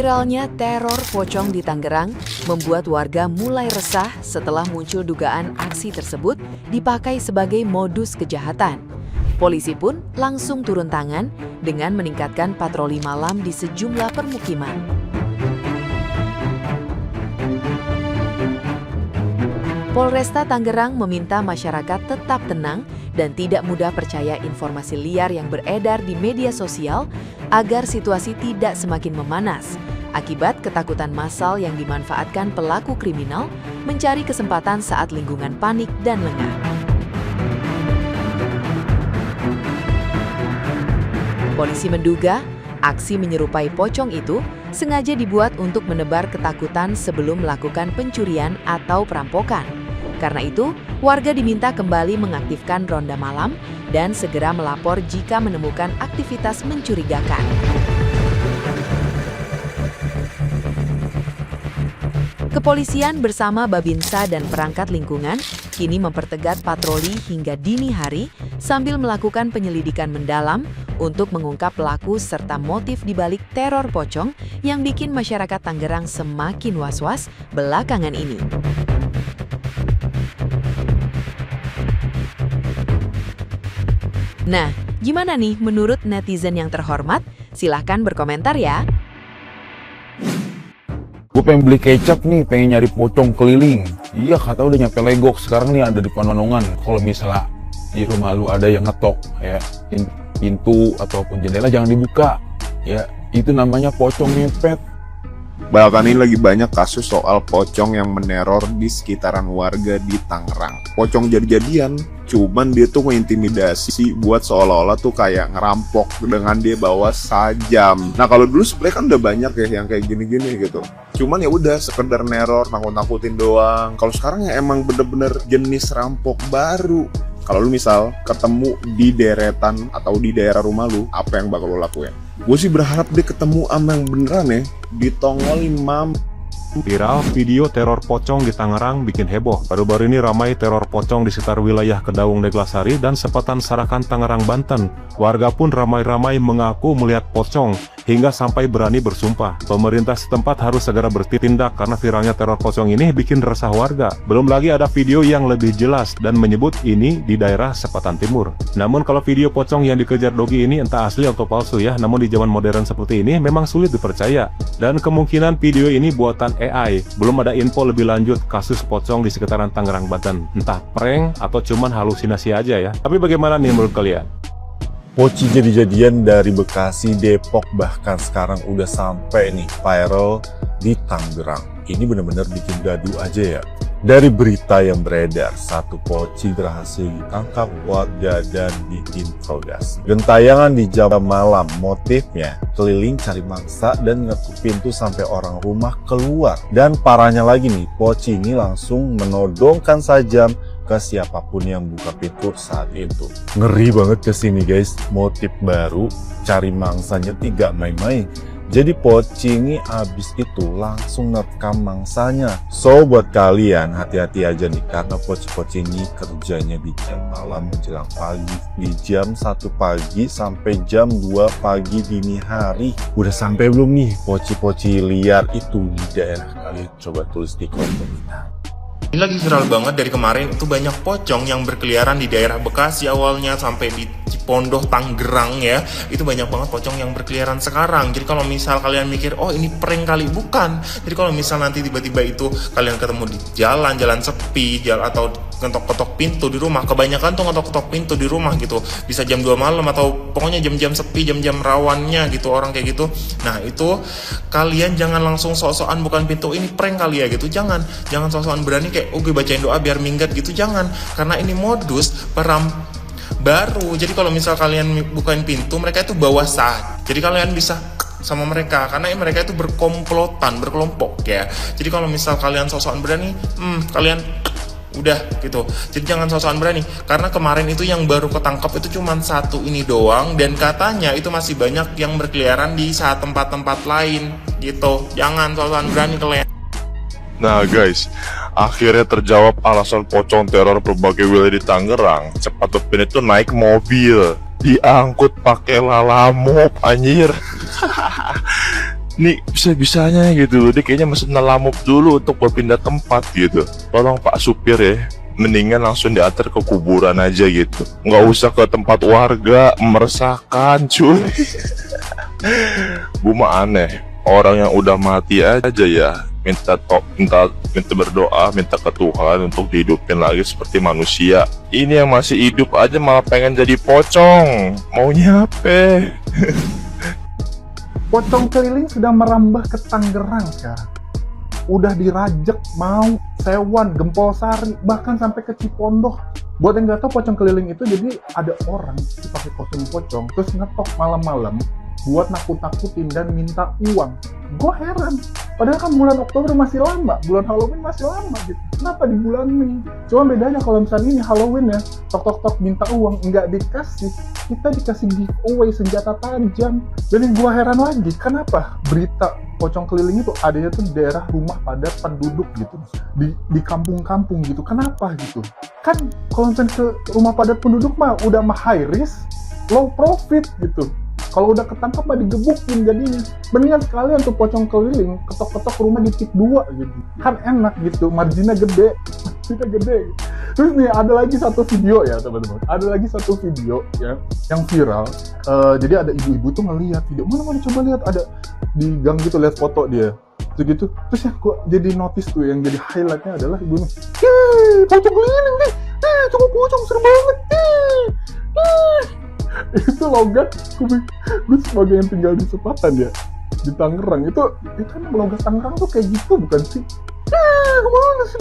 Viralnya teror pocong di Tangerang membuat warga mulai resah setelah muncul dugaan aksi tersebut dipakai sebagai modus kejahatan. Polisi pun langsung turun tangan dengan meningkatkan patroli malam di sejumlah permukiman. Polresta Tangerang meminta masyarakat tetap tenang dan tidak mudah percaya informasi liar yang beredar di media sosial agar situasi tidak semakin memanas akibat ketakutan massal yang dimanfaatkan pelaku kriminal mencari kesempatan saat lingkungan panik dan lengah. Polisi menduga aksi menyerupai pocong itu sengaja dibuat untuk menebar ketakutan sebelum melakukan pencurian atau perampokan. Karena itu, warga diminta kembali mengaktifkan ronda malam dan segera melapor jika menemukan aktivitas mencurigakan. Kepolisian bersama Babinsa dan perangkat lingkungan kini mempertegas patroli hingga dini hari sambil melakukan penyelidikan mendalam untuk mengungkap pelaku serta motif dibalik teror pocong yang bikin masyarakat Tangerang semakin was-was belakangan ini. Nah, gimana nih menurut netizen yang terhormat? Silahkan berkomentar ya. Gue pengen beli kecap nih, pengen nyari pocong keliling. Iya, kata udah nyampe Legok, sekarang nih ada di Panonongan. Kalau misalnya di rumah lu ada yang ngetok, ya pintu ataupun jendela jangan dibuka. Ya, itu namanya pocong ngepet. Belakangan ini lagi banyak kasus soal pocong yang meneror di sekitaran warga di Tangerang. Pocong jadi-jadian, cuman dia tuh mengintimidasi buat seolah-olah tuh kayak ngerampok dengan dia bawa sajam. Nah kalau dulu sebenarnya kan udah banyak ya yang kayak gini-gini gitu. Cuman ya udah sekedar neror, nakut-nakutin doang. Kalau sekarang ya emang bener-bener jenis rampok baru. Kalau lu misal ketemu di deretan atau di daerah rumah lu, apa yang bakal lu lakuin? Gue sih berharap dia ketemu sama yang beneran ya, ditongolin mam. Viral video teror pocong di Tangerang bikin heboh. Baru-baru ini ramai teror pocong di sekitar wilayah Kedaung Neglasari dan Sepatan Sarakan Tangerang, Banten. Warga pun ramai-ramai mengaku melihat pocong hingga sampai berani bersumpah. Pemerintah setempat harus segera bertindak karena viralnya teror pocong ini bikin resah warga. Belum lagi ada video yang lebih jelas dan menyebut ini di daerah Sepatan Timur. Namun kalau video pocong yang dikejar Dogi ini entah asli atau palsu ya, namun di zaman modern seperti ini memang sulit dipercaya. Dan kemungkinan video ini buatan AI. Belum ada info lebih lanjut kasus pocong di sekitaran Tangerang, Banten. Entah prank atau cuman halusinasi aja ya. Tapi bagaimana nih menurut kalian? Poci jadi-jadian dari Bekasi, Depok, bahkan sekarang udah sampai nih viral di Tangerang. Ini benar-benar bikin gaduh aja ya. Dari berita yang beredar, satu poci berhasil ditangkap warga dan diinterogasi. Gentayangan di jam malam, motifnya keliling cari mangsa dan ngetuk pintu sampai orang rumah keluar. Dan parahnya lagi nih, poci ini langsung menodongkan sajam ke siapapun yang buka pintu saat itu. Ngeri banget kesini guys, motif baru, cari mangsanya tidak main-main. Jadi poci ini abis itu langsung nerekam mangsanya. So buat kalian hati-hati aja nih, karena poci-poci ini kerjanya di jam malam menjelang pagi. Di jam 1 pagi sampai jam 2 pagi dini hari. Udah sampai belum nih poci-poci liar itu di daerah kalian? Coba tulis di kolom komentar. Ini lagi viral banget dari kemarin, itu banyak pocong yang berkeliaran di daerah Bekasi awalnya sampai di Cipondoh, Tangerang ya. Itu banyak banget pocong yang berkeliaran sekarang. Jadi kalau misal kalian mikir, oh ini prank kali, bukan. Jadi kalau misal nanti tiba-tiba itu kalian ketemu di jalan sepi, atau ketok-ketok pintu di rumah, kebanyakan tuh ngetok-ketok pintu di rumah gitu, bisa jam 2 malam atau pokoknya jam-jam sepi, jam-jam rawannya gitu, orang kayak gitu. Nah itu kalian jangan langsung sok-sokan bukan pintu, ini prank kali ya gitu. Jangan sok-sokan berani kayak gue bacain doa biar minggat gitu, jangan. Karena ini modus baru. Jadi kalau misal kalian bukain pintu, mereka itu bawa sah. Jadi kalian bisa sama mereka, karena mereka itu berkomplotan, berkelompok ya. Jadi kalau misal kalian sok-sokan berani, kalian udah gitu. Jadi jangan sok-sokan berani, karena kemarin itu yang baru ketangkap itu cuma satu ini doang, dan katanya itu masih banyak yang berkeliaran di saat tempat-tempat lain gitu. Jangan sok-sokan berani kalian. Nah guys, akhirnya terjawab alasan pocong teror berbagai wilayah di Tangerang. Cepat Upin itu naik mobil, diangkut pakai lalamop anjir. nih bisa-bisanya gitu loh, dia kayaknya mesti nelamup dulu untuk berpindah tempat gitu. Tolong Pak supir ya, mendingan langsung diantar ke kuburan aja gitu, nggak usah ke tempat warga, meresahkan cuy. Gue mah aneh, orang yang udah mati aja ya minta berdoa, minta ke Tuhan untuk dihidupin lagi seperti manusia. Ini yang masih hidup aja malah pengen jadi pocong, maunya apa? Pocong keliling sudah merambah ke Tangerang sekarang. Udah dirajak, mau Sewan, Gempol Sari, bahkan sampai ke Cipondoh. Buat yang nggak tahu, pocong keliling itu jadi ada orang pakai kostum pocong terus ngetok malam-malam buat nakut-nakutin dan minta uang. Gue heran, padahal kan bulan Oktober masih lama, bulan Halloween masih lama gitu. Kenapa di bulan Mei? Cuma bedanya kalau misalnya ini Halloween ya, tok minta uang, nggak dikasih, kita dikasih giveaway senjata tajam. Dan yang gue heran lagi, kenapa berita pocong keliling itu adanya tuh di daerah rumah padat penduduk gitu, di kampung-kampung gitu. Kenapa gitu? Kan kalau misalnya ke rumah padat penduduk mah udah mah high risk, low profit gitu. Kalau udah ketangkap mah digebukin jadinya. Mendingan sekalian tuh pocong keliling, ketok-ketok rumah di tip 2 gitu. Kan enak gitu, marginnya gede. Terus nih ada lagi satu video ya teman-teman. Ada lagi satu video ya yang viral. Jadi ada ibu-ibu tuh ngeliat video. Mana coba lihat, ada di gang gitu, lihat foto dia. Gitu. Terus ya gua jadi notice tuh, yang jadi highlightnya adalah ibunya. Pocong keliling nih. Coba pocong seru banget. Itu logat gue sebagai yang tinggal di Sepatan ya, di Tangerang, itu kan logat Tangerang tuh kayak gitu bukan sih? Kemana sih?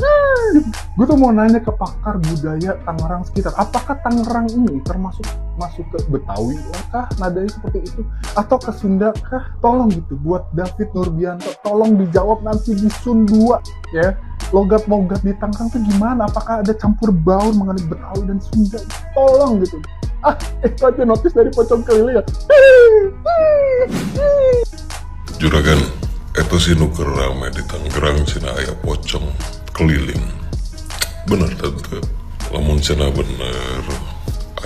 Gue tuh mau nanya ke pakar budaya Tangerang sekitar, apakah Tangerang ini termasuk masuk ke Betawi kah nadanya seperti itu, atau ke Sunda kah? Tolong gitu, buat David Nurbianto, tolong dijawab nanti di Sun 2 ya. Logat-logat di Tangerang tuh gimana? Apakah ada campur baur mengenai Betawi dan Sunda? Tolong gitu. Itu aja notis dari pocong keliling ya. Juragan, itu sih nuker rame di Tangerang cina aya pocong keliling. Bener tante, lamun cina bener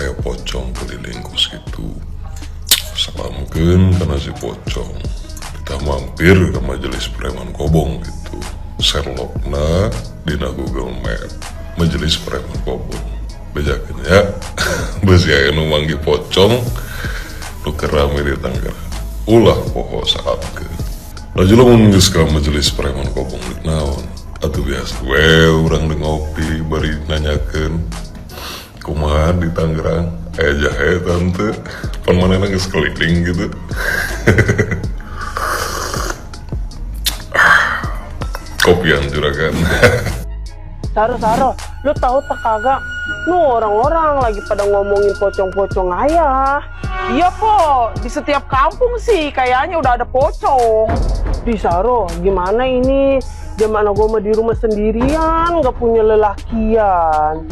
aya pocong keliling kus gitu. Salamkeun kana si pocong, kita mampir ke majelis preman kobong gitu. Sherlockna dina Google Map, majelis preman kobong. Bejakeun ya, besi aya nu manggi pocong nuker rame di Tangerang. Ulah poho saatkeun. Rajula mun geus ka majelis preman kobong deuk naon? Atuh biasa we urang deuk ngopi bari nanyakeun kumaha di Tangerang aya jahe tante, pan manehna geus keliling gitu. Kopian juragan. Saro, lu tahu tak kagak? Nu orang-orang lagi pada ngomongin pocong-pocong ayah. Iya po, di setiap kampung sih kayaknya udah ada pocong. Di Saro, gimana ini? Zaman gue mah di rumah sendirian, gak punya lelakian.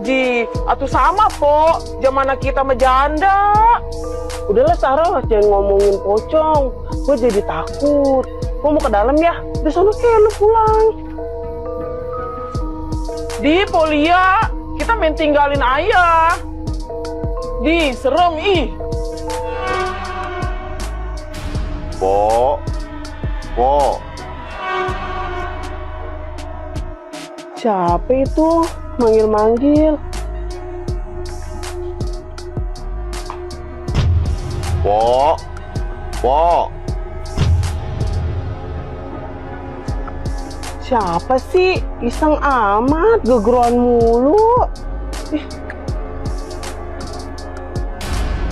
Di, atuh sama po, zaman kita mah janda. Udahlah Saro, jangan ngomongin pocong. Gue jadi takut. Gue mau ke dalam ya, di sana kayak lu pulang. Di Polia, kita main tinggalin ayah. Di, serem ih. Po. Siapa itu? Manggil-manggil. Po. Siapa sih? Iseng amat, gegeruan mulu.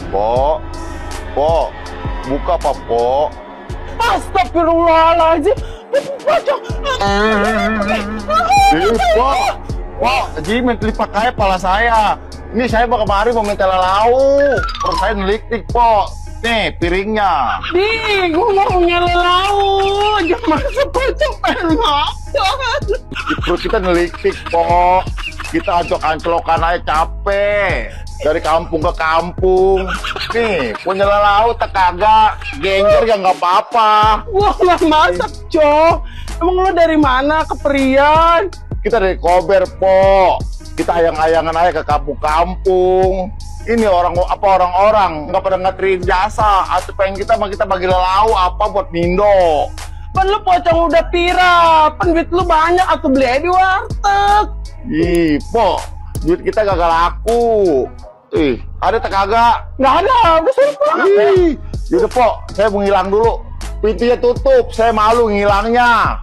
Po. Buka apa, Po? Astagfirullahaladzim. Pocong. Po, jadi menteri pakai pala saya. Ini saya mau kemari mau minta lauk. Perut saya nelik-lik, Po. Nih, piringnya. Di, gue mau lauk. Jangan masuk pocong pengen makan. Di perut kita nelik-lik, Po. Kita anclok-anclokan aja capek. Dari kampung ke kampung. Nih, punya lauk tak kagak. Gengger ya nggak apa-apa. Wah, nggak masak, Cok. Emang lo dari mana, Keperian? Kita dari Kober, Po. Kita ayang-ayangan aja ke kampung-kampung. Ini orang-orang nggak pada ngeterin jasa atau pengen kita bagi lelau apa buat Mindo. Pan lu pocong udah pira, pan duit lu banyak atau beli aja di warteg. Ih, Po, duit kita gagal laku. Ada tak kagak? Nggak ada, udah suruh pulang. Ih, yaudah Po, saya mau ngilang dulu. Pintunya tutup, saya malu ngilangnya.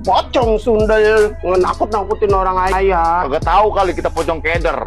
Pocong Sunda nakut-nakutin orang ayah. Kagak tahu kali kita pocong keder.